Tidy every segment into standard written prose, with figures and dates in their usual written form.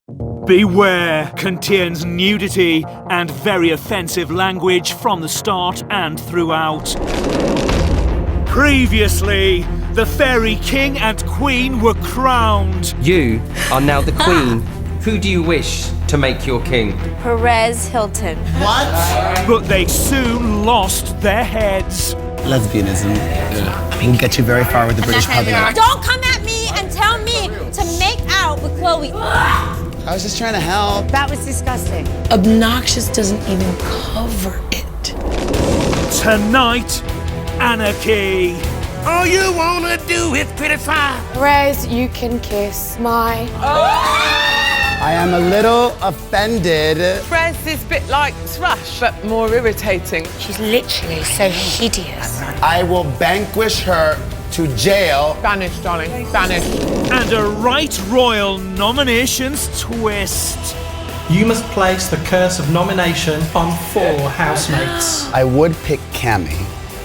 Beware contains nudity and very offensive language from the start and throughout. Previously, the Fairy King and Queen were crowned. You are now the Queen. Who do you wish to make your king? Perez Hilton. What? But they soon lost their heads. Lesbianism will get you very far with the British public. Don't come at me and tell me to make out with Chloe. I was just trying to help. That was disgusting. Obnoxious doesn't even cover it. Tonight, anarchy. All you wanna do is criticize. Perez, you can kiss my... I am a little offended. Perez is a bit like Thrush, but more irritating. She's literally so hideous. I will vanquish her to jail. Banished, darling, banished. And a right royal nominations twist. You must place the curse of nomination on 4 housemates. I would pick Cammy,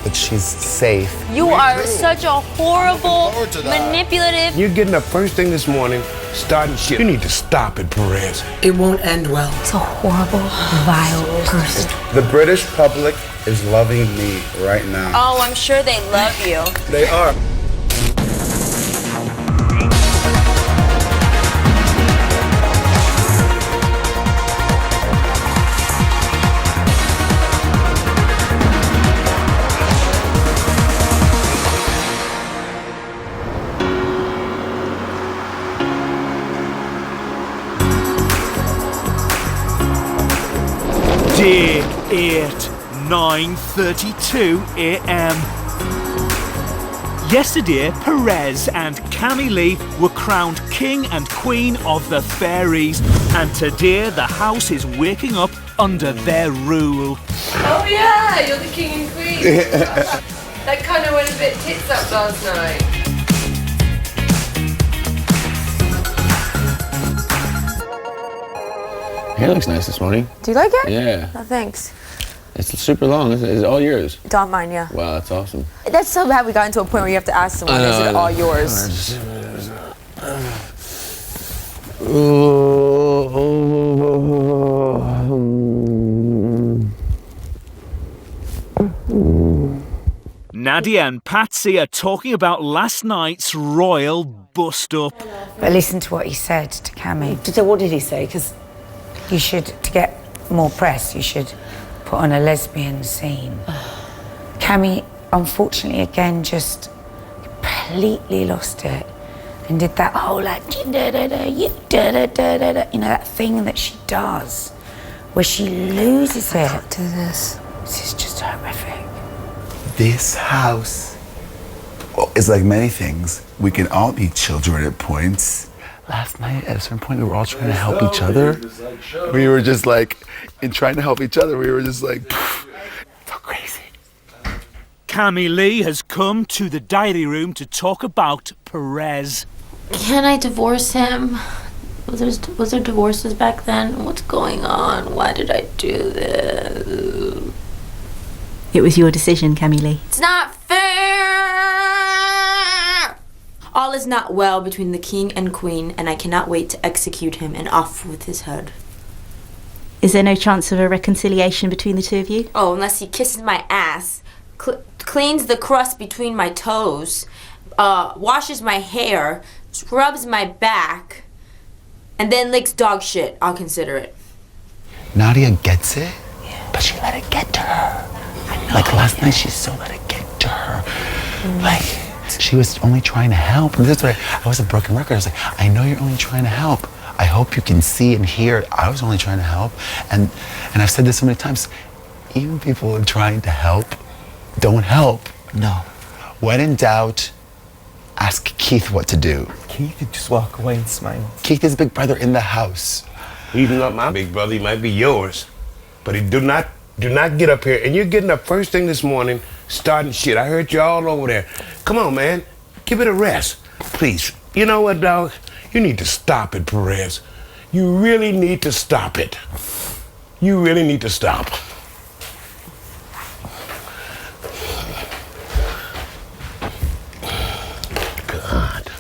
but she's safe. You are such a horrible, manipulative. You're getting up first thing this morning, starting shit. You need to stop it, Perez. It won't end well. It's a horrible, vile person. The British public is loving me right now. Oh, I'm sure they love you. They are. Day 8, 9:32 a.m. Yesterday, Perez and Cammy Lee were crowned King and Queen of the Fairies, and today the house is waking up under their rule. Oh yeah, you're the king and queen. That kind of went a bit tits up last night. Hair looks nice this morning. Do you like it? Yeah. Oh, thanks. It's super long. It's all yours. Don't mind, yeah. Wow, that's awesome. That's so bad we got into a point where you have to ask someone, is it all yours? Nadia and Patsy are talking about last night's royal bust-up. But listen to what he said to Cammy. So what did he say? Because You should, to get more press, you should put on a lesbian scene. Cammy, unfortunately, again, just completely lost it and did that whole like, da-da-da-da, you da-da-da-da-da, you know, that thing that she does, where she loses it. Do this. This is just horrific. This house is like many things. We can all be children at points. Last night, at a certain point, we were all trying to help each other. We were just like, in trying to help each other, we were just like, so crazy. Cammy Lee has come to the diary room to talk about Perez. can I divorce him? Was there divorces back then? What's going on? Why did I do this? It was your decision, Cammy Lee. It's not fair! All is not well between the king and queen, and I cannot wait to execute him and off with his head. Is there no chance of a reconciliation between the two of you? Oh, unless he kisses my ass, cleans the crust between my toes, washes my hair, scrubs my back, and then licks dog shit, I'll consider it. Nadia gets it, but she let it get to her. Like last night, she so let it get to her. Like, she was only trying to help. And this is what I was a broken record. I was like, I know you're only trying to help. I hope you can see and hear. I was only trying to help. And I've said this so many times, even people who are trying to help don't help. No. When in doubt, ask Keith what to do. Keith could just walk away and smile. Keith is big brother in the house. He's not my big brother. He might be yours. But he do not get up here. And you're getting up first thing this morning, starting shit. I heard you all over there. Come on, man. Give it a rest. Please. You know what, dog? You need to stop it, Perez. You really need to stop it. You really need to stop. God.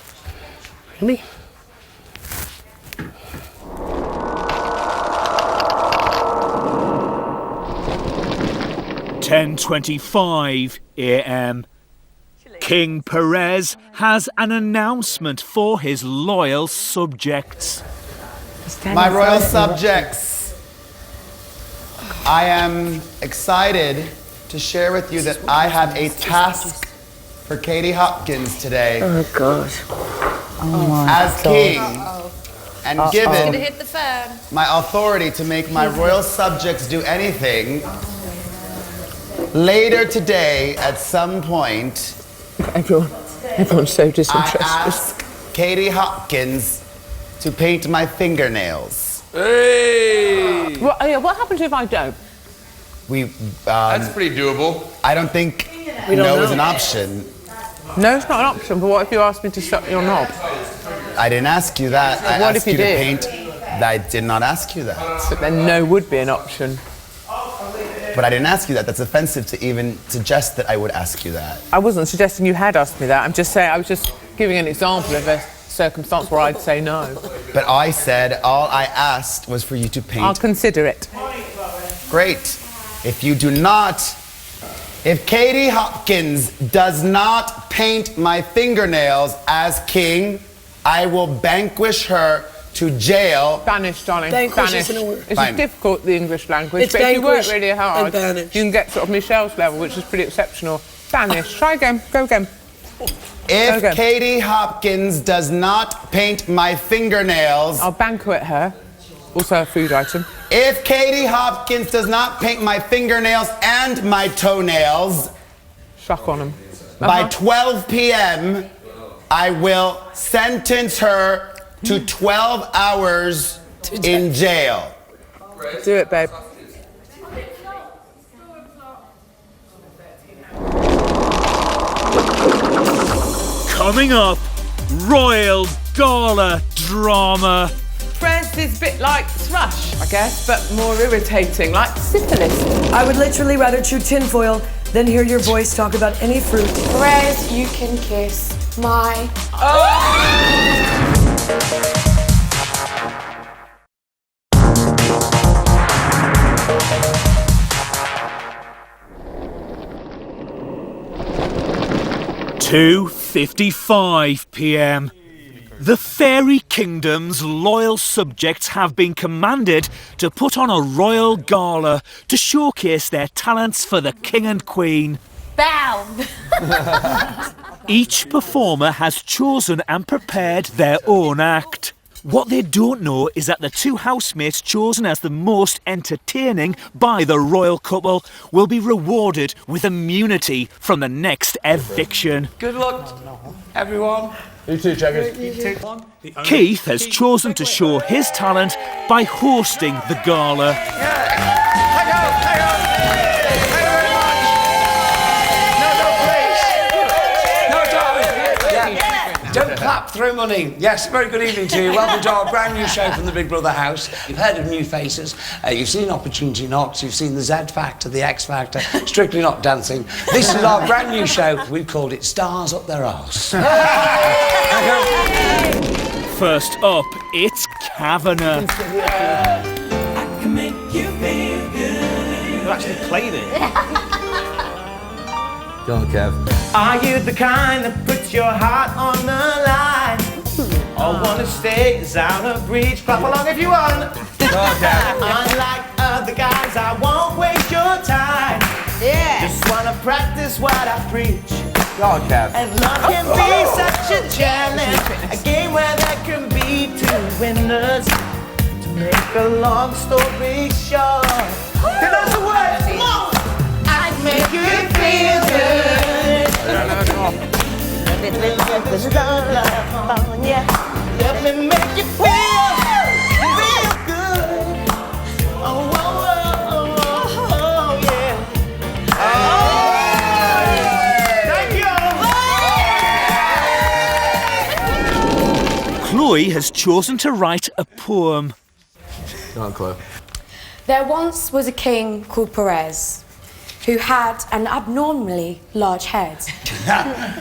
Really? 10:25 a.m. King Perez has an announcement for his loyal subjects. My royal subjects, I am excited to share with you that I have a task for Katie Hopkins today. Oh, God. As king and given hit the fan. my authority to make my royal subjects do anything, later today at some point, Everyone's so disinterested. I ask Katie Hopkins to paint my fingernails. Hey! What happens if I don't? That's pretty doable. I don't think no is an option. No, it's not an option, but what if you asked me to shut your knob? I didn't ask you that. I What asked if you to did? paint. I did not ask you that. But then no would be an option. But I didn't ask you that. That's offensive to even suggest that I would ask you that. I wasn't suggesting you had asked me that. I'm just saying, I was just giving an example of a circumstance where I'd say no. But I said all I asked was for you to paint. I'll consider it. Great. If you do not, if Katie Hopkins does not paint my fingernails as king, I will banquish her to jail. Banish, darling. Vanquish Banish. isn't a word. It's Fine. difficult, the English language, It's but if you work vanquish really hard, and banish. you can get sort of Michelle's level, which is pretty exceptional. Banish. Try again. Go again. If Okay. Katie Hopkins does not paint my fingernails, I'll banquet her. Also a food item. if Katie Hopkins does not paint my fingernails and my toenails Shuck on them. by 12 p.m., I will sentence her to 12 hours in jail. Do it, babe. Coming up, royal gala drama. Friends is a bit like thrush, I guess, but more irritating, like syphilis. I would literally rather chew tinfoil than hear your voice talk about any fruit. Perez, you can kiss my. (2:55 p.m. The Fairy Kingdom's loyal subjects have been commanded to put on a royal gala to showcase their talents for the King and Queen. Bow! Each performer has chosen and prepared their own act. What they don't know is that the two housemates chosen as the most entertaining by the royal couple will be rewarded with immunity from the next eviction. Good luck, everyone. You too, Checkers. Keith has chosen to show his talent by hosting the gala. Don't clap, throw money. Yes, very good evening to you. Welcome to our brand new show from the Big Brother house. You've heard of new faces, you've seen Opportunity Knocks, you've seen the Z Factor, the X Factor, Strictly Not Dancing. This is our brand new show. We've called it Stars Up Their Arse. First up, it's Kavanagh. I can make you feel good. You actually played it. Go on, Kev. Are you the kind that puts your heart on the line? Or wanna stay out of reach? Clap along if you want. Unlike other guys, I won't waste your time. Yeah. Just wanna practice what I preach. Go on, Kev. And love can be such a challenge, a game where there can be two winners. To make a long story short, then that's the word. Come on. I make you feel good. Let me make you feel good. Oh, oh, oh, oh, oh, yeah. Oh, thank you. Chloe has chosen to write a poem. Go on, Chloe. There once was a king called Perez, who had an abnormally large head.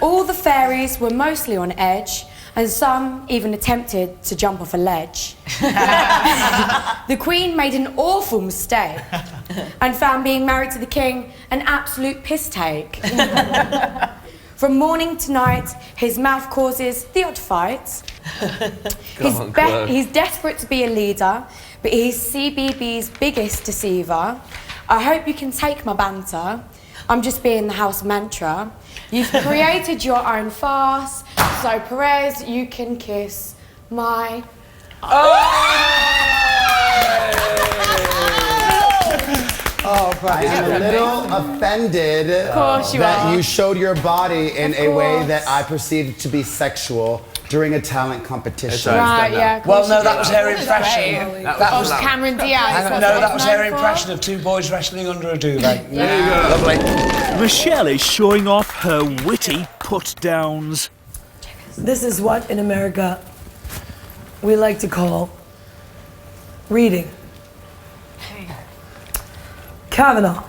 All the fairies were mostly on edge, and some even attempted to jump off a ledge. The queen made an awful mistake and found being married to the king an absolute piss take. From morning to night, his mouth causes the odd fight. He's desperate to be a leader, but he's CBB's biggest deceiver. I hope you can take my banter. I'm just being the house mantra. You've created your own farce, so Perez, you can kiss my... Oh, I am a little offended that you showed your body in a way that I perceived to be sexual during a talent competition. Right, yeah. Well, no, that was her impression. That was Cameron Diaz. No, that was her impression of two boys wrestling under a duvet. There you go. Lovely. Michelle is showing off her witty put-downs. This is what in America we like to call reading. Kavanaugh,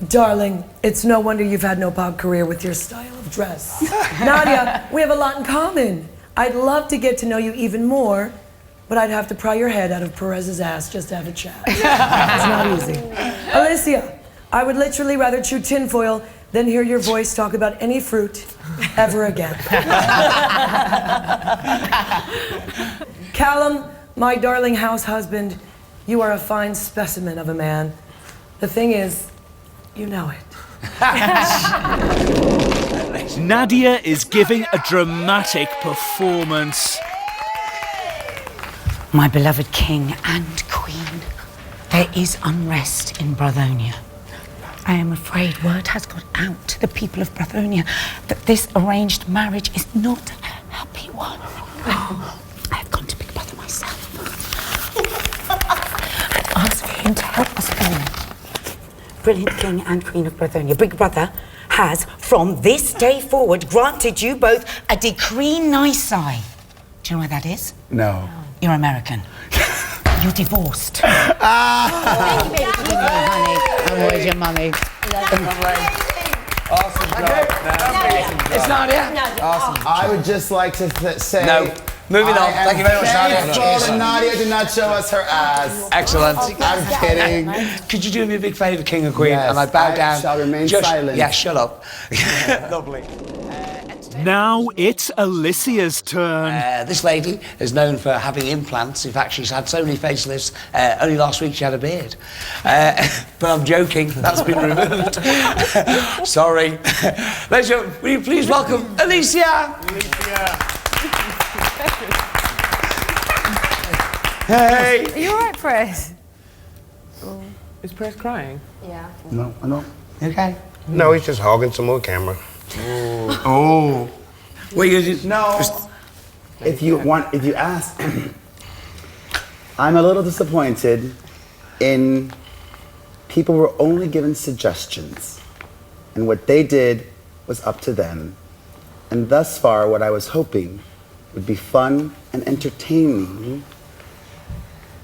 darling, it's no wonder you've had no pop career with your style of dress. Nadia, we have a lot in common. I'd love to get to know you even more, but I'd have to pry your head out of Perez's ass just to have a chat. It's not easy. Alicia, I would literally rather chew tinfoil than hear your voice talk about any fruit ever again. Callum, my darling house husband, you are a fine specimen of a man. The thing is, you know it. Nadia is giving a dramatic performance. My beloved king and queen, there is unrest in Brathonia. I am afraid word has got out to the people of Brathonia that this arranged marriage is not a happy one. I have gone to Big Brother myself and asked for him to help us all. Brilliant king and queen of Brathonia, Big Brother has, from this day forward, granted you both a decree nisi. Do you know where that is? No. You're American. You're divorced. Thank you, baby. Honey, where's your money? Awesome job. It's Nadia. Awesome. I would just like to say... No. Moving on. Thank you very much, Nadia. Nadia. Nadia did not show us her ass. Excellent. I'm kidding. Could you do me a big favour, King and Queen? Yes, and I bow down. I shall remain silent. Yeah, shut up. Lovely. Now it's Alicia's turn. This lady is known for having implants. In fact, she's had so many facelifts. Only last week she had a beard. But I'm joking. That's been removed. Sorry. Ladies and gentlemen, will you please welcome Alicia? Hey. Are you alright, Press? Is Press crying? Yeah. No. Okay. No, he's just hogging some more camera. Oh. Well, you just... No. If you ask, I'm a little disappointed in people were only given suggestions, and what they did was up to them. And thus far, what I was hoping would be fun and entertaining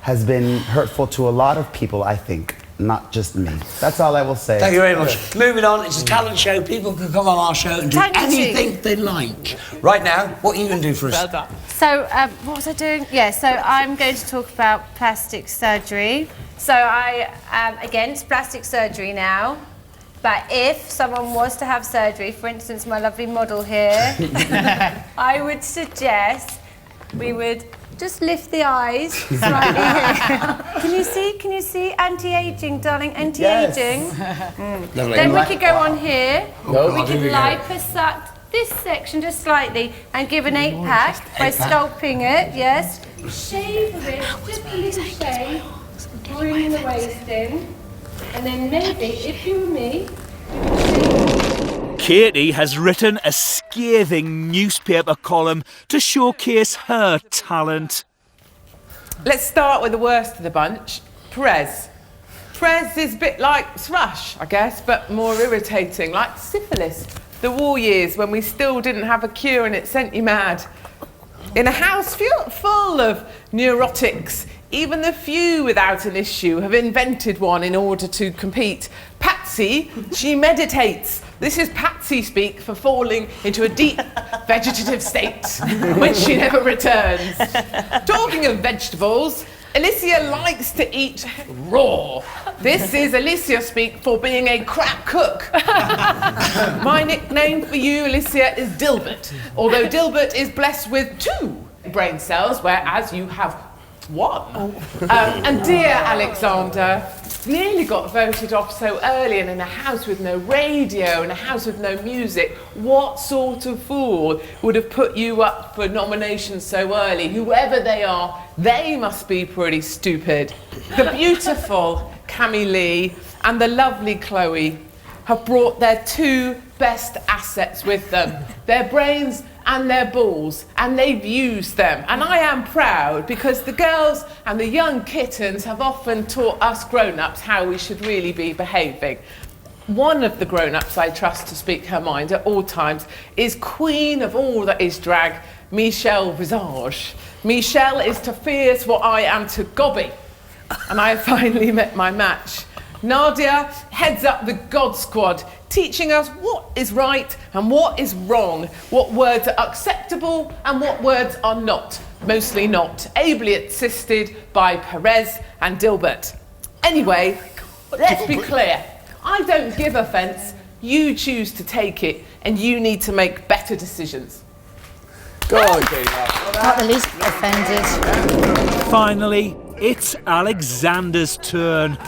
has been hurtful to a lot of people, I think, not just me. That's all I will say. Thank you very much. Moving on, it's a talent show. People can come on our show and do anything they like. Right now, what are you going to do for us? Well done. So, what was I doing? Yeah, so I'm going to talk about plastic surgery. So I am against plastic surgery now. But if someone was to have surgery, for instance, my lovely model here, I would suggest we would just lift the eyes slightly here. Can you see? Anti-aging, darling, anti-aging. Yes. Lovely. Then we could go on here. Oh, we could liposuct this section just slightly and give an 8-pack by sculpting it, yes. Shave a bit, just a little shave, bring the waist in, and then maybe, if you were me, Katie has written a scathing newspaper column to showcase her talent. Let's start with the worst of the bunch, Perez. Perez is a bit like thrush, I guess, but more irritating, like syphilis. The war years when we still didn't have a cure and it sent you mad. In a house full of neurotics, even the few without an issue have invented one in order to compete. Patsy, she meditates. This is Patsy speak for falling into a deep vegetative state when she never returns. Talking of vegetables, Alicia likes to eat raw. This is Alicia speak for being a crap cook. My nickname for you, Alicia, is Dilbert. Although Dilbert is blessed with 2 brain cells, whereas you have 1. And dear Alexander, nearly got voted off so early and in a house with no radio and a house with no music. What sort of fool would have put you up for nominations so early? Whoever they are, they must be pretty stupid. The beautiful Cammy Lee and the lovely Chloe have brought their 2 best assets with them, their brains and their balls, and they've used them. And I am proud because the girls and the young kittens have often taught us grown-ups how we should really be behaving. One of the grown-ups I trust to speak her mind at all times is queen of all that is drag, Michelle Visage. Michelle is to fierce what I am to gobby. And I have finally met my match. Nadia heads up the God Squad, teaching us what is right and what is wrong, what words are acceptable and what words are not, mostly not, ably assisted by Perez and Dilbert. Anyway, let's be clear. I don't give offence, you choose to take it, and you need to make better decisions. Go on, Katie. Not the least offended. Finally, it's Alexander's turn.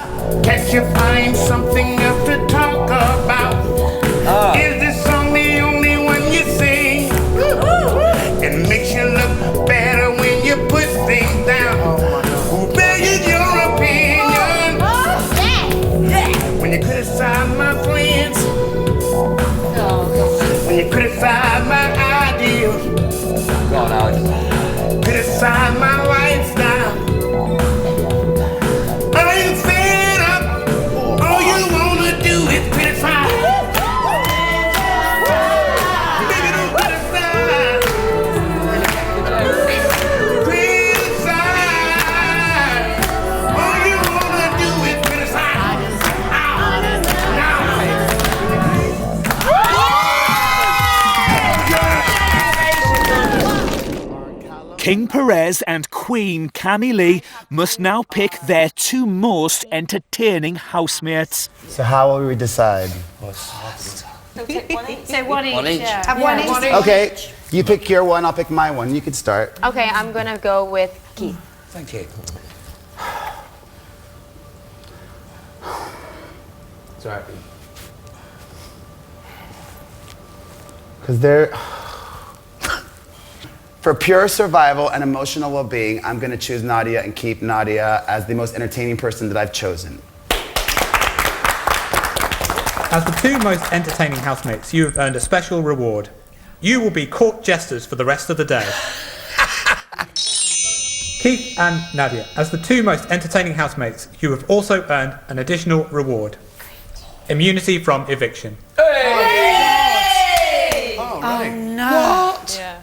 Can't you find something else to talk about? Is this song the only one you sing? It makes you look better when you put things down. Who begs your opinion? When you criticize my friends, when you criticize my ideals, criticize my lifestyle. King Perez and Queen Cammy Lee must now pick their 2 most entertaining housemates. So how will we decide? So one each. One each. Yeah. Have one each. Okay, you pick your one, I'll pick my one. You can start. Okay, I'm gonna go with Keith. Thank you. Sorry. Because they're... For pure survival and emotional well-being, I'm going to choose Nadia and keep Nadia as the most entertaining person that I've chosen. As the 2 most entertaining housemates, you have earned a special reward. You will be court jesters for the rest of the day. Keith and Nadia, as the 2 most entertaining housemates, you have also earned an additional reward. Immunity from eviction. Hey! Oh, no. What? Yeah.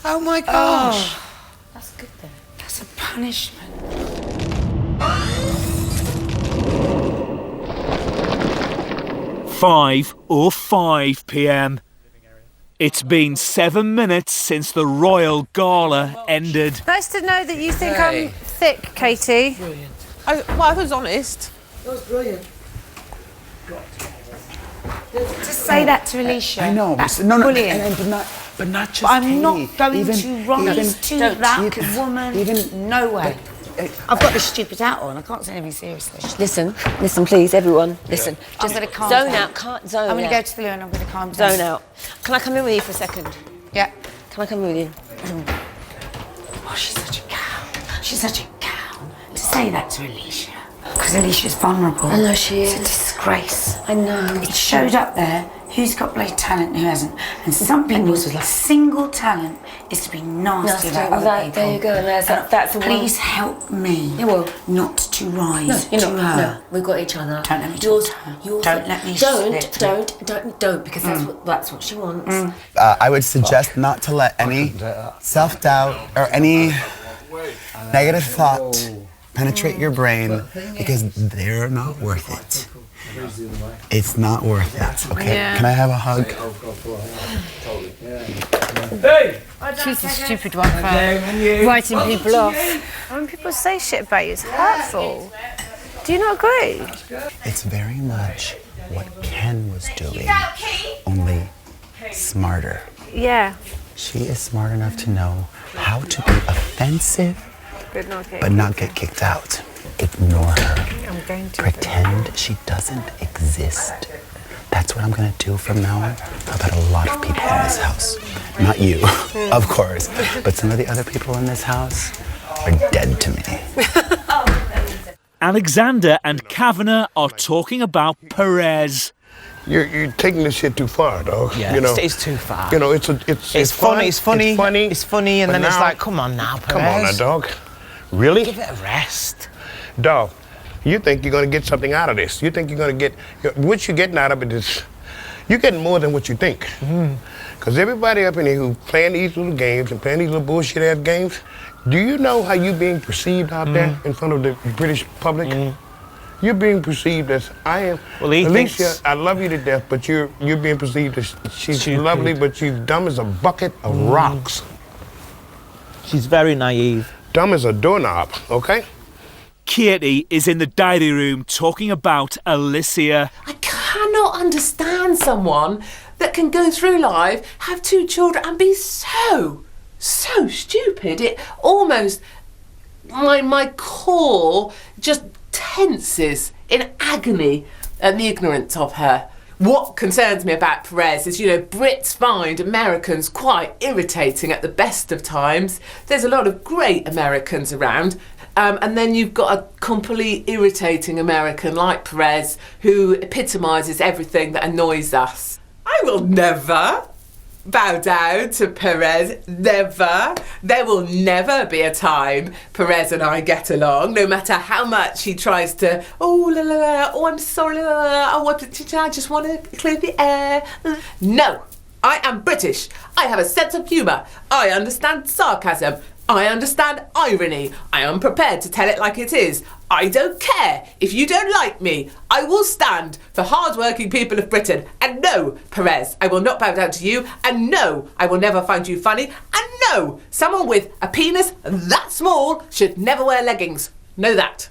Oh my gosh. Oh, that's good then. That's a punishment. 5:05 p.m. It's been 7 minutes since the royal gala ended. Nice to know that you think I'm thick, Katie. Brilliant. I was honest. That was brilliant. Just say that to Alicia. I know. That's no, brilliant. But not just I'm Katie. not going even, to rise to that woman. No way. I've got this stupid hat on. I can't say anything seriously. Listen, please, everyone. Listen. I'm Just going to calm zone down. out. Can't zone. I'm going out. to go to the loo and I'm going to calm down. Zone out. Can I come in with you for a second? Yeah. Can I come in with you? Oh, she's such a cow. She's such a cow. To say that to Alicia. Because Alicia's vulnerable. I know she is. It's a disgrace. I know. It showed up there who's got bloody talent and who hasn't. And some people's single talent is to be nasty about other people. There you go. That's please help me not to rise No, to her. No, we've got each other. Don't let me talk to her. Don't let me slip. Don't, because that's what she wants. I would suggest not to let any self-doubt or any negative thought penetrate your brain because they're not worth it. It's not worth it. Okay. Yeah. Can I have a hug? Hey! She's a stupid one for writing people off. When people say shit about you, it's hurtful. Do you not agree? It's very much what Ken was doing, only smarter. Yeah. She is smart enough to know how to be offensive, but not get kicked out. Ignore her. I'm going to. Pretend she doesn't exist. That's what I'm gonna do from now on about a lot of people in this house. Not you, of course, but some of the other people in this house are dead to me. Alexander and Kavanagh are talking about Perez. You're taking this shit too far, dog. Yeah, you know, it's too far. You know, it's funny, and but then it's now- like, come on now, Perez. Come on now, dog. Really? Give it a rest. Dog, you think you're gonna get something out of this. You think you're gonna get, what you're getting out of it is, you're getting more than what you think. Because everybody up in here who playing these little games and playing these little bullshit ass games, do you know how you being perceived out there in front of the British public? You're being perceived as, I am, Well, he Alicia, thinks- I love you to death, but you're being perceived as, she's lovely, but she's dumb as a bucket of rocks. She's very naive. Dumb as a doorknob, okay? Katie is in the diary room talking about Alicia. Cannot understand someone that can go through life, have 2 children, and be so stupid. It almost, my core just tenses in agony at the ignorance of her. What concerns me about Perez is, Brits find Americans quite irritating at the best of times. There's a lot of great Americans around. And then you've got a completely irritating American like Perez who epitomises everything that annoys us. I will never bow down to Perez. Never. There will never be a time Perez and I get along, no matter how much he tries to, oh, la la la, oh, I'm sorry, la la la, oh, I just want to clear the air. No. I am British. I have a sense of humour. I understand sarcasm. I understand irony. I am prepared to tell it like it is. I don't care. If you don't like me, I will stand for hard-working people of Britain. And no, Perez, I will not bow down to you. And no, I will never find you funny. And no, someone with a penis that small should never wear leggings. Know that.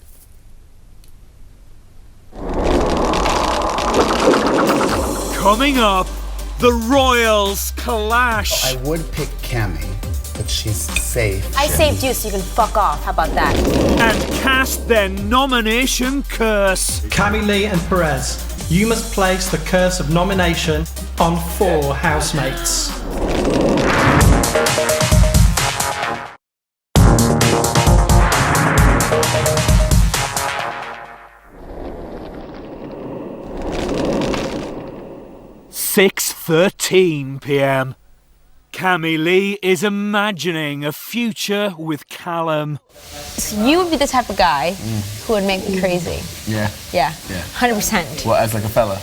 Coming up, the Royals clash. I would pick Cammy, but she's safe. I saved you so you can fuck off. How about that? And cast their nomination curse. Cammy Lee and Perez, you must place the curse of nomination on 4 housemates. (6:13 p.m). Cammy Lee is imagining a future with Callum. So you would be the type of guy who would make me crazy. Yeah. Yeah. 100%. What, as like a fella?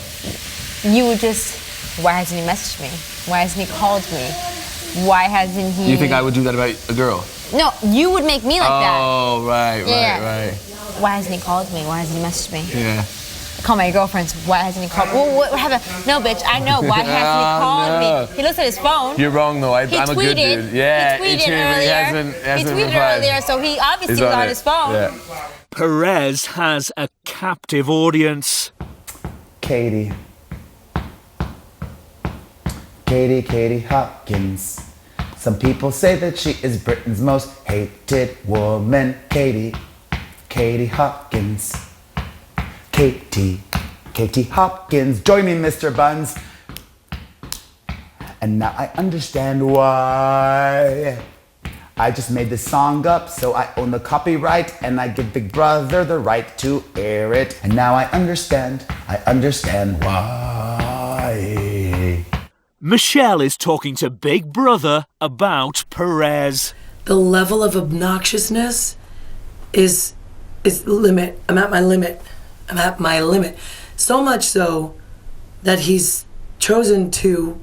You would just, why hasn't he messaged me? Why hasn't he called me? Why hasn't he... You think I would do that about a girl? No, you would make me like that. Oh, right. Why hasn't he called me? Why hasn't he messaged me? Yeah. Call my girlfriends. Why hasn't he called me? What happened? No, bitch, I know. Why hasn't he called me? He looks at his phone. You're wrong, though. I'm He a good tweeted. dude. Yeah, He tweeted earlier. He hasn't tweeted replied. earlier, so he obviously He's was on it. his phone. Yeah. Perez has a captive audience. Katie Hopkins. Some people say that she is Britain's most hated woman. Katie Hopkins. Katie Hopkins. Join me, Mr. Buns. And now I understand why. I just made this song up, so I own the copyright, and I give Big Brother the right to air it. And now I understand why. Michelle is talking to Big Brother about Perez. The level of obnoxiousness is limit. I'm at my limit. So much so that he's chosen to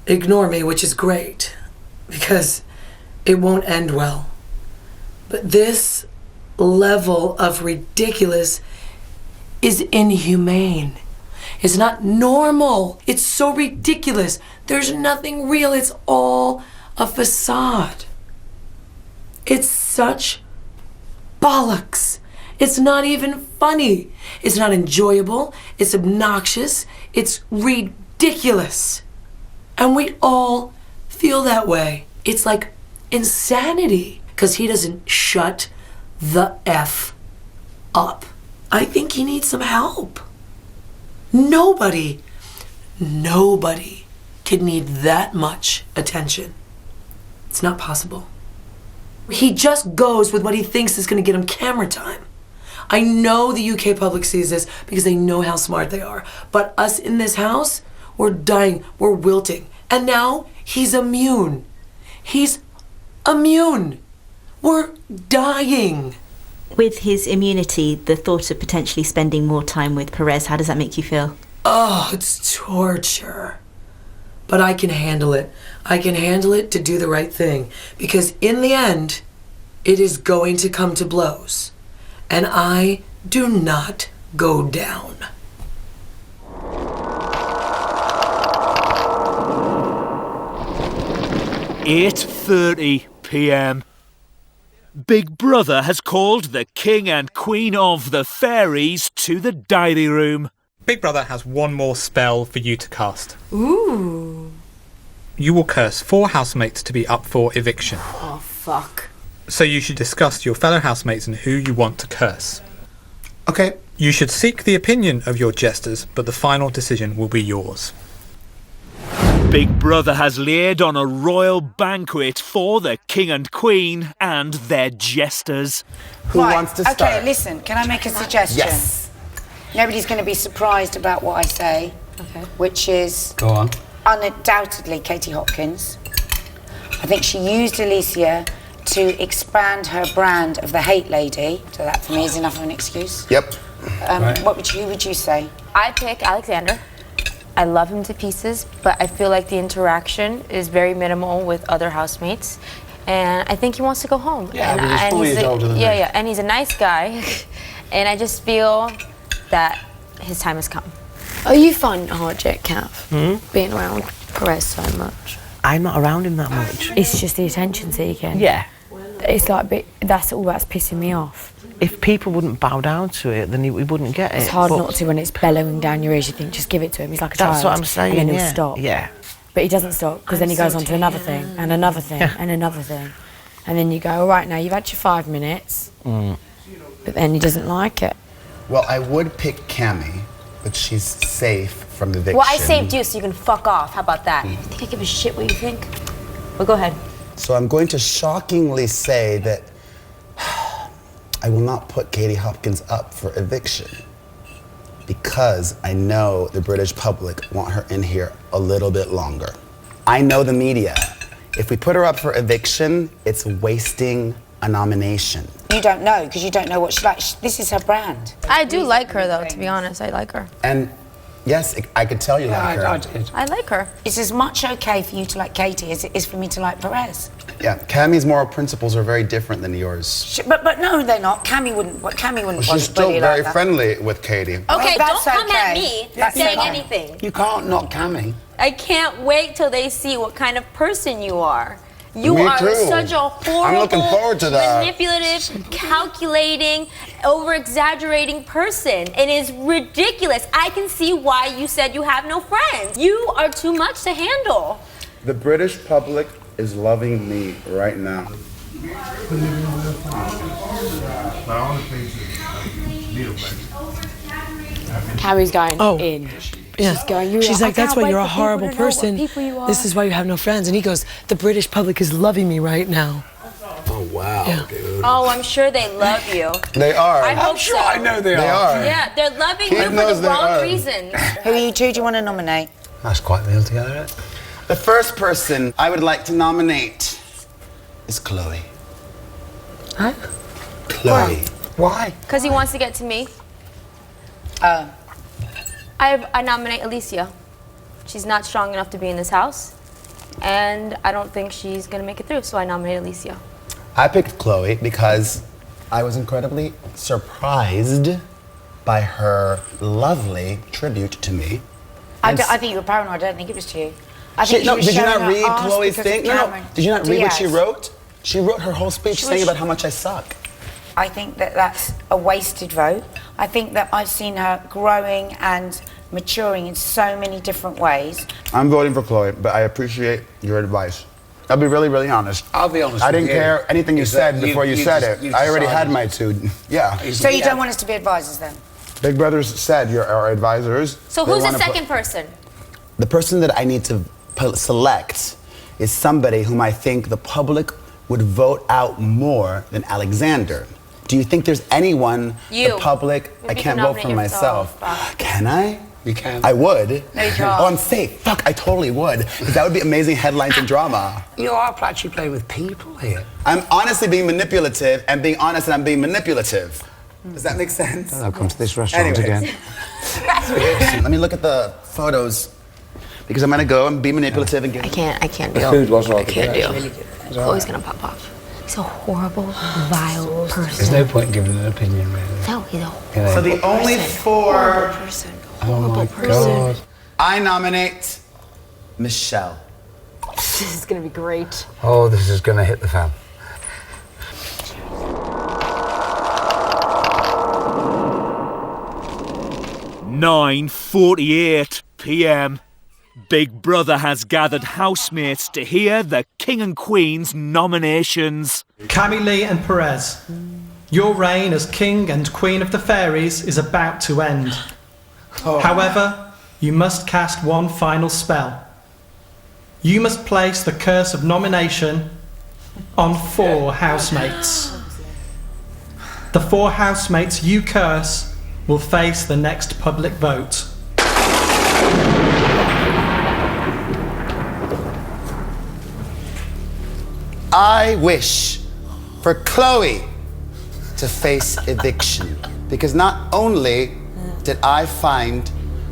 ignore me, which is great because it won't end well. But this level of ridiculous is inhumane. It's not normal. It's so ridiculous. There's nothing real. It's all a facade. It's such bollocks. It's not even funny. It's not enjoyable. It's obnoxious. It's ridiculous. And we all feel that way. It's like insanity because he doesn't shut the F up. I think he needs some help. Nobody could need that much attention. It's not possible. He just goes with what he thinks is going to get him camera time. I know the UK public sees this because they know how smart they are. But us in this house, we're dying, we're wilting. And now he's immune. He's immune. We're dying. With his immunity, the thought of potentially spending more time with Perez, how does that make you feel? Oh, it's torture. But I can handle it. I can handle it to do the right thing. Because in the end, it is going to come to blows. And I do not go down. "8:30 p.m. Big Brother has called the King and Queen of the Fairies to the diary room. Big Brother has one more spell for you to cast. Ooh. You will curse 4 housemates to be up for eviction. Oh, fuck. So you should discuss your fellow housemates and who you want to curse. Okay. You should seek the opinion of your jesters, but the final decision will be yours. Big Brother has laid on a royal banquet for the King and Queen and their jesters. Who wants to start? Okay, listen, can I make a suggestion? Yes. Nobody's going to be surprised about what I say, which is Go on. undoubtedly Katie Hopkins. I think she used Alicia to expand her brand of the hate lady, so that for me is enough of an excuse. Yep. Who would you say? I pick Alexander. I love him to pieces, but I feel like the interaction is very minimal with other housemates. And I think he wants to go home. Yeah, but he's 4 years older than me. Yeah, and he's a nice guy. And I just feel that his time has come. Are you finding it hard yet, Kath? Being around Perez so much? I'm not around him that much. It's just the attention seeking. Yeah. It's like, that's all that's pissing me off. If people wouldn't bow down to it, then we wouldn't get it. It's hard but not to when it's bellowing down your ears. You think, just give it to him. He's like a child. That's what I'm saying, And then he'll yeah. stop. Yeah. But he doesn't stop, because then he goes on to another thing, and another thing, and another thing. And then you go, all right, now you've had your 5 minutes. But then he doesn't like it. Well, I would pick Cammy, but she's safe from eviction. Well, I saved you so you can fuck off. How about that? You think I give a shit what you think? Well, go ahead. So I'm going to shockingly say that I will not put Katie Hopkins up for eviction because I know the British public want her in here a little bit longer. I know the media. If we put her up for eviction, it's wasting a nomination. You don't know, because you don't know what she likes. This is her brand. I do like her, though, to be honest. I like her. And yes, I could tell you like her. I did. I like her. It's as much okay for you to like Katie as it is for me to like Perez. Yeah, Cammy's moral principles are very different than yours. But no, they're not. Cammy wouldn't She's still very friendly with Katie. Okay, Well, don't that's come at okay. me That's saying okay. anything. You can't knock Cammy. I can't wait till they see what kind of person you are. You Me are too. such a horrible, I'm looking forward to that. manipulative, calculating, over-exaggerating person. It is ridiculous. I can see why you said you have no friends. You are too much to handle. The British public is loving me right now. Carrie's going in. Yeah. She's going, She's I like, that's can't why wait you're a for people horrible to know what person. people you are. This is why you have no friends. And he goes, the British public is loving me right now. Oh, wow, dude. Oh, I'm sure they love you. They are. I hope I'm sure so. I know they are. Yeah, they're loving Kid you for knows the they wrong are. reasons. Who are you two do you want to nominate? That's quite the altogether, isn't it? The first person I would like to nominate is Chloe. Huh? Chloe. Why? Because he wants to get to me. I nominate Alicia. She's not strong enough to be in this house. And I don't think she's going to make it through, so I nominate Alicia. I picked Chloe because I was incredibly surprised by her lovely tribute to me. I think you were paranoid. I don't think it was to you. I think No, she was did you showing not her read arse Chloe's because of thing? No, Cameron. did you not read what she Diaz. wrote? She wrote her whole speech She saying was- about how much I suck. I think that that's a wasted vote. I think that I've seen her growing and maturing in so many different ways. I'm voting for Chloe, but I appreciate your advice. I'll be really, really honest. I'll be honest I with didn't you. care anything you Is said that before you said it. I already had my two. Yeah. So you don't want us to be advisors then? Big Brothers said you're our advisors. So They who's the wanna put- second person? The person that I need to select is somebody whom I think the public would vote out more than Alexander. Do you think there's anyone You. the public? Maybe I you can't can vote for nominate myself. yourself. Can I? You can. I would. No, you can't. Oh, I'm safe. Fuck, I totally would. 'Cause that would be amazing headlines and drama. You are actually playing with people here. I'm honestly being manipulative and being honest and I'm being manipulative. Does that make sense? I'll come to this restaurant Anyways. again. Let me look at the photos because I'm gonna go and be manipulative and get. I can't The deal. food was rather I can't good, deal. actually. It's all Chloe's right. gonna pop off. He's a horrible, vile person. There's no point in giving an opinion, really. No, he's a You know? So the only four. person. Oh my person. God. I nominate Michelle. This is gonna be great. Oh, this is going to hit the fan. (9:48 p.m. Big Brother has gathered housemates to hear the King and Queen's nominations. Cammy Lee and Perez, your reign as King and Queen of the Fairies is about to end. However, you must cast one final spell. You must place the curse of nomination on 4 housemates. The 4 housemates you curse will face the next public vote. I wish for Chloe to face eviction because not only did I find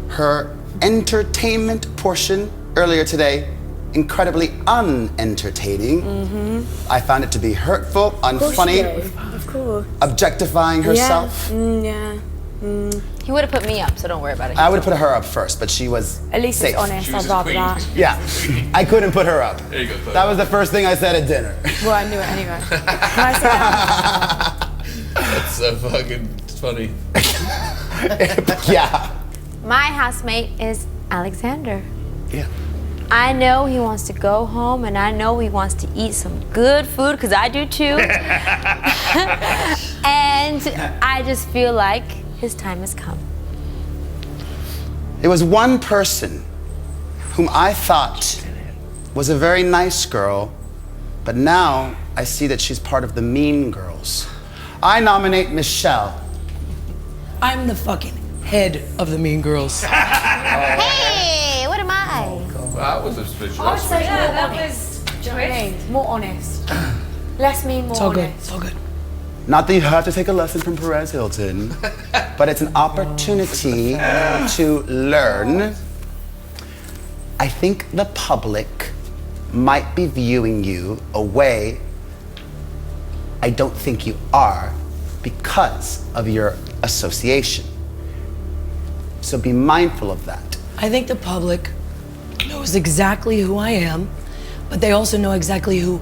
her entertainment portion earlier today incredibly unentertaining, I found it to be hurtful, unfunny, Of course. objectifying herself. Yeah. He would have put me up, so don't worry about it. I would have put her up first, but she was At least safe. it's honest. I'd rather that. Yeah, I couldn't put her up. There you go. That was the first thing I said at dinner. Well, I knew it anyway. Can I say that? That's so fucking funny. Yeah. My housemate is Alexander. Yeah. I know he wants to go home and I know he wants to eat some good food because I do too. And I just feel like his time has come. There was one person whom I thought was a very nice girl, but now I see that she's part of the mean girls. I nominate Michelle. I'm the fucking head of the Mean Girls. Hey, what am I? That was a switch. I would say more honest. Do you know what I mean? More honest. Less mean, more It's all good. honest. It's all good. Not that you have to take a lesson from Perez Hilton, but it's an opportunity to learn. I think the public might be viewing you a way I don't think you are because of your association. So be mindful of that. I think the public knows exactly who I am, but they also know exactly who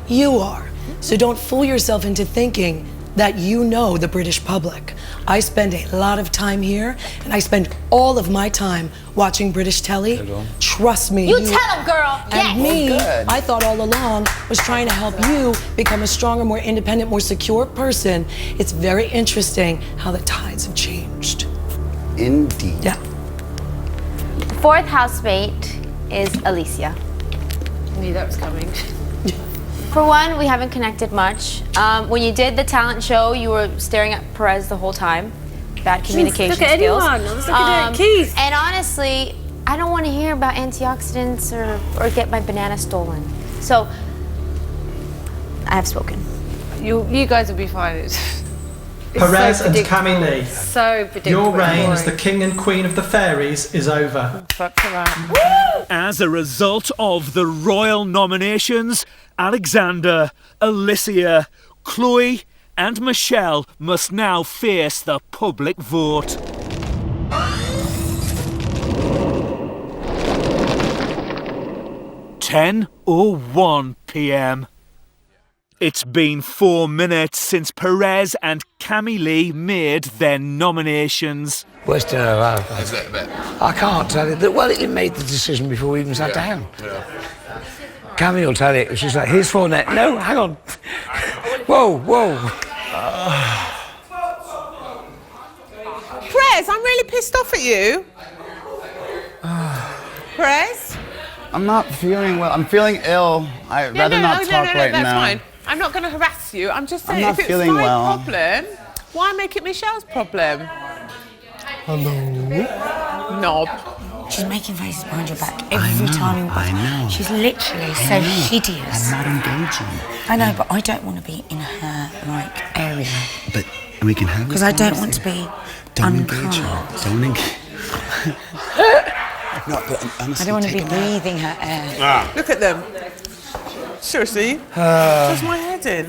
you are. So don't fool yourself into thinking that you know the British public. I spend a lot of time here, and I spend all of my time watching British telly. Trust me. You tell him, girl. And Yes. me, good. I thought all along was trying to help you become a stronger, more independent, more secure person. It's very interesting how the tides have changed. Indeed. Yeah. The 4th housemate is Alicia. I knew that was coming. For one, we haven't connected much. When you did the talent show, you were staring at Perez the whole time. Bad communication look at skills. anyone. I was looking at Keith. And honestly, I don't want to hear about antioxidants or get my banana stolen. So, I have spoken. You guys will be fine. It's Perez so and predictable. Cammy Lee, So predictable. your reign as Boring. the King and Queen of the Fairies is over. Fuck around. As a result of the royal nominations, Alexander, Alicia, Chloe, and Michelle must now face the public vote. (10:01 p.m. It's been 4 minutes since Perez and Cammy Lee made their nominations. Worst dinner I've had. I can't tell you that. Well, it made the decision before we even sat down. Cammy will tell you. She's like, here's 4 net. No, hang on. Whoa. Perez, I'm really pissed off at you. Perez? I'm not feeling well. I'm feeling ill. I'd rather not talk right that's now. Fine. I'm not going to harass you. I'm just saying, I'm if not it's feeling my well. problem, why make it Michelle's problem? Hello? Knob. She's making faces behind your back every time you I know. She's literally so hideous. I'm not engaging. I know, but I don't want to be in her area. But we can have Because I don't want to be Don't unkind. engage her. Don't engage. No, but honestly, I don't want to be take it out. breathing her air. Look at them. Seriously? Where's my head in?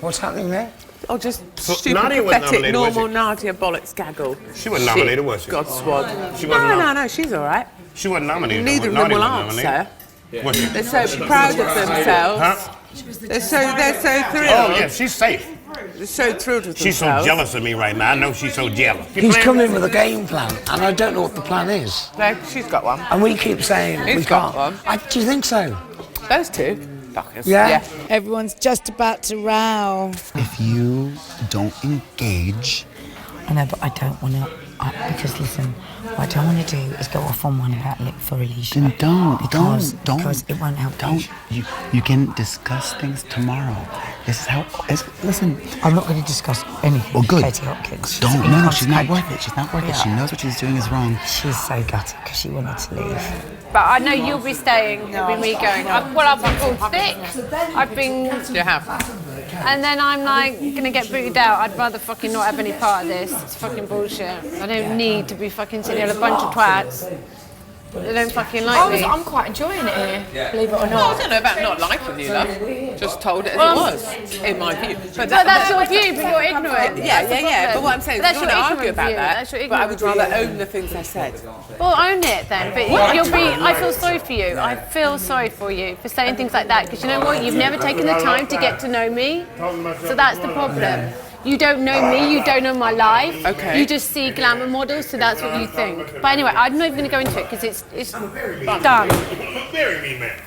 What's happening there? Oh, just So stupid, Nadia wasn't pathetic, nominated, was normal she? Nadia bollocks gaggle. She wasn't nominated, was she? God swad. She wasn't No, she's all right. She wasn't nominated. Neither of though. them will Nadia wasn't answer. nominated. Was she? They're so proud of themselves. Huh? They're so thrilled. Oh, yeah, she's safe. They're so thrilled with She's so themselves. jealous of me right now. I know she's so jealous. He's come in with a game plan, and I don't know what the plan is. No, she's got one. And we keep saying He's we got can't. one. Do you think so? Those two? Fuckers. Yeah? Everyone's just about to row. If you don't engage, I know, but I don't want to. Because listen, what I don't want to do is go off on one about Lip for Alicia. then don't. Because it won't help. Don't. You can discuss things tomorrow. This is how. Listen. I'm not going to discuss anything Well, good. with Katie Hopkins. Don't. She's No, she's not inconsequential. worth it. She's not worth it. Yeah. She knows what she's doing is wrong. She's so gutted because she wanted to leave. But I know you'll be staying. It'll be me going. I've been called thick. I've been. You have. And then I'm like gonna get booted out. I'd rather fucking not have any part of this. It's fucking bullshit. I don't need to be fucking sitting here with a bunch of twats. They don't fucking like me. I'm quite enjoying it here, believe it or No, not. I don't know about not liking you, love. Just told it as Well, it was, in my view. But that's your view, but you're ignorant. Yeah. That's the But problem. what I'm saying is, That's I your don't want to argue ignorant about view. that. That's your But I would ignorant rather view. own the things I said. Well, own it then. But you'll be. I feel sorry for you. I feel sorry for you for saying things like that because you know what? You've never taken the time to get to know me. So that's the problem. You don't know me, you don't know my life. Okay. You just see glamour models, so that's what you think. But anyway, I'm not even going to go into it because it's done. Bury me, man.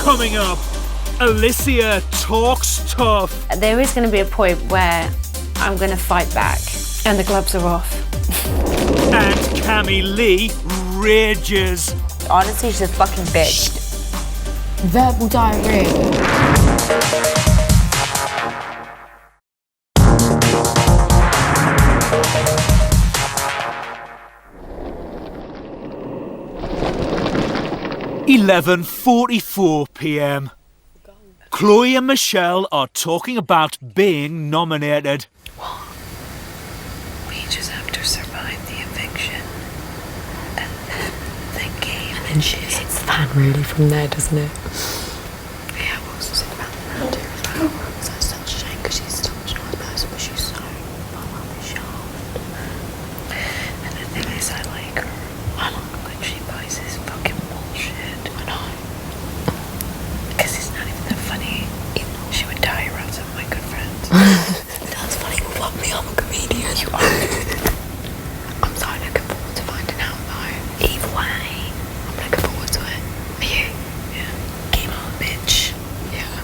Coming up, Alicia talks tough. There is going to be a point where I'm going to fight back, and the gloves are off. And Cammy Lee rages. Honestly, she's a fucking bitch. Verbal diarrhea. (11:44 p.m. Chloe and Michelle are talking about being nominated. We just have to survive the eviction. And then the game. And then she hits the fan really from there, doesn't it? Yeah, we'll talk about that too as well. So it's such a shame because she's such a nice person, but she's so sharp. And the thing is, I like her. I like when she buys this fucking bullshit. I know. Because it's not even that funny. She would die around some of my good friends. That's funny. Well, fuck me, I'm a comedian. You are. I'm so looking forward to finding out though. Either way, I'm looking forward to it. Are you? Yeah. Game on, bitch. Yeah.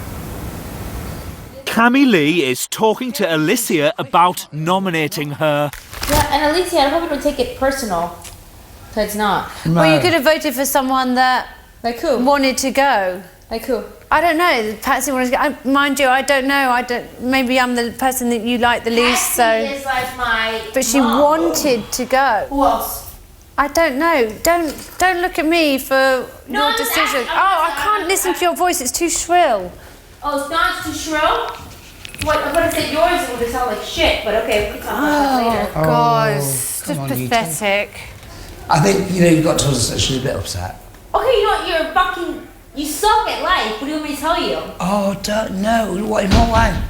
Cammy Lee is talking to Alicia about nominating her. Yeah, and Alicia, I hope you don't take it personal. So it's not. No. Well, you could have voted for someone that wanted to go. Like who? I don't know. Patsy wanted to go. Mind you, I don't know. Maybe I'm the person that you like the least. So. Is like my But she mom. wanted to go. Who else? I don't know. Don't look at me for your decision. I can't listen to your voice. It's too shrill. Oh, it's not too shrill? What, I'm gonna say yours would sound like shit, but okay, we can talk about that later. God, it's just come on, you pathetic. I think, you've got to understand she's a bit upset. Okay, you know what, you're fucking You suck at life. What do you want me to tell you? Oh, no. What, in what way?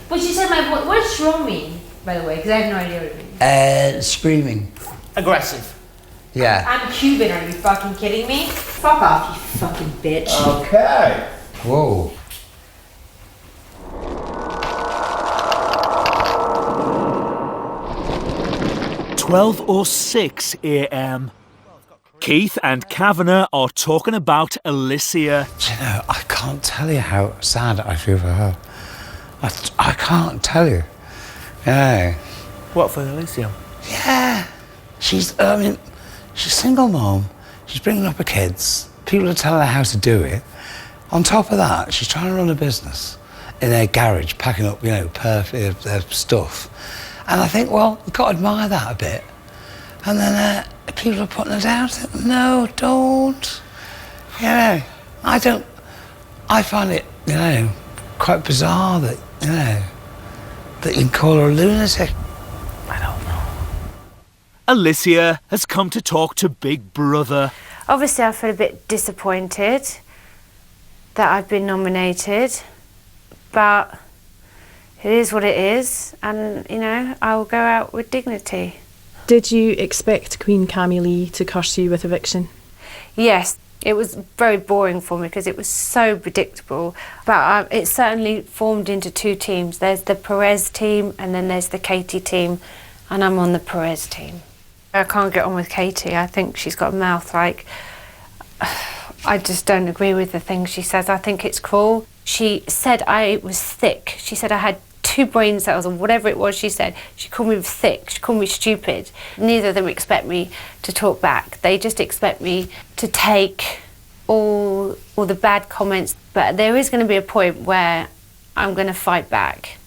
But you said my voice. What does strong mean, by the way? Because I have no idea what it means. Screaming. Aggressive. Yeah. I'm Cuban. Are you fucking kidding me? Fuck off, you fucking bitch. Okay. Whoa. "12:06 a.m. Keith and Kavanagh are talking about Alicia. Do you know, I can't tell you how sad I feel for her. I can't tell you. Yeah. What for Alicia? Yeah. She's a single mom. She's bringing up her kids. People are telling her how to do it. On top of that, she's trying to run a business in her garage, packing up, stuff. And I think, well, you've got to admire that a bit. And then people are putting her down. No, don't. I find it, quite bizarre that, that you can call her a lunatic. Alicia has come to talk to Big Brother. Obviously, I feel a bit disappointed that I've been nominated, but it is what it is, and I will go out with dignity. Did you expect Queen Cammy Lee to curse you with eviction? Yes, it was very boring for me because it was so predictable, but it certainly formed into two teams. There's the Perez team and then there's the Katie team, and I'm on the Perez team. I can't get on with Katie. I think she's got a mouth like... I just don't agree with the things she says. I think it's cruel. She said I was thick. She said I had 2 brain cells or whatever it was she said. She called me thick. She called me stupid. Neither of them expect me to talk back. They just expect me to take all the bad comments. But there is going to be a point where I'm going to fight back.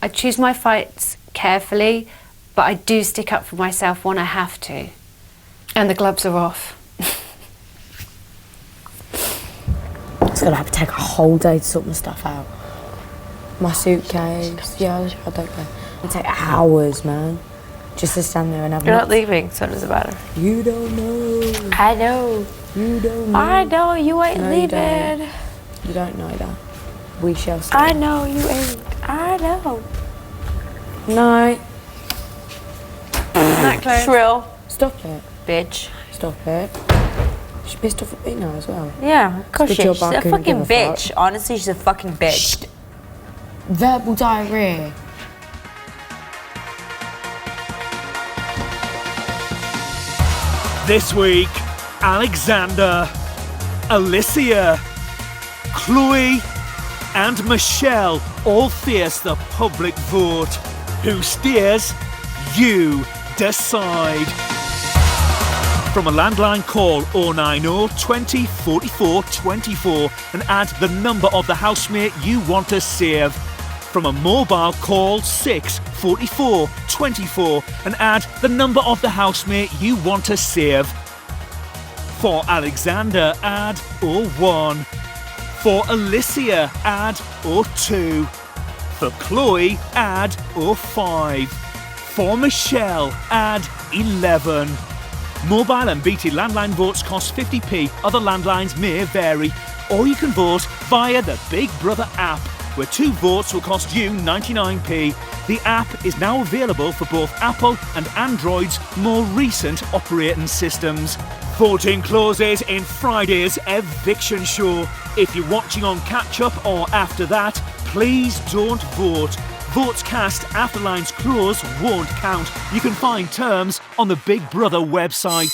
I choose my fights carefully, but I do stick up for myself when I have to. And the gloves are off. It's gonna have to take a whole day to sort my stuff out. My suitcase, I don't know. It'll take hours, man. Just to stand there and have. You're not leaving, so it doesn't matter. You don't know. I know. You don't know. I know you ain't No, leaving. You don't know that. We shall see. I know you ain't. I know. No. That close. Shrill. Stop it. Bitch. Stop it. She's pissed off at me now as well. Yeah, of course Speak she to is. your She's a back, who fucking give a fuck. bitch. Honestly, she's a fucking bitch. Verbal diarrhea. This week, Alexander, Alicia, Chloe and Michelle all face the public vote. Who steers? You decide. From a landline, call 090 20 44 24 and add the number of the housemate you want to save. From a mobile, call 6 44 24 and add the number of the housemate you want to save. For Alexander, add 01. For Alicia, add 02. For Chloe, add 05. For Michelle, add 11. Mobile and BT landline votes cost 50p. Other landlines may vary. Or you can vote via the Big Brother app, where 2 votes will cost you 99p. The app is now available for both Apple and Android's more recent operating systems. Voting closes in Friday's eviction show. If you're watching on catch-up or after that, please don't vote. Votes cast after lines close won't count. You can find terms on the Big Brother website.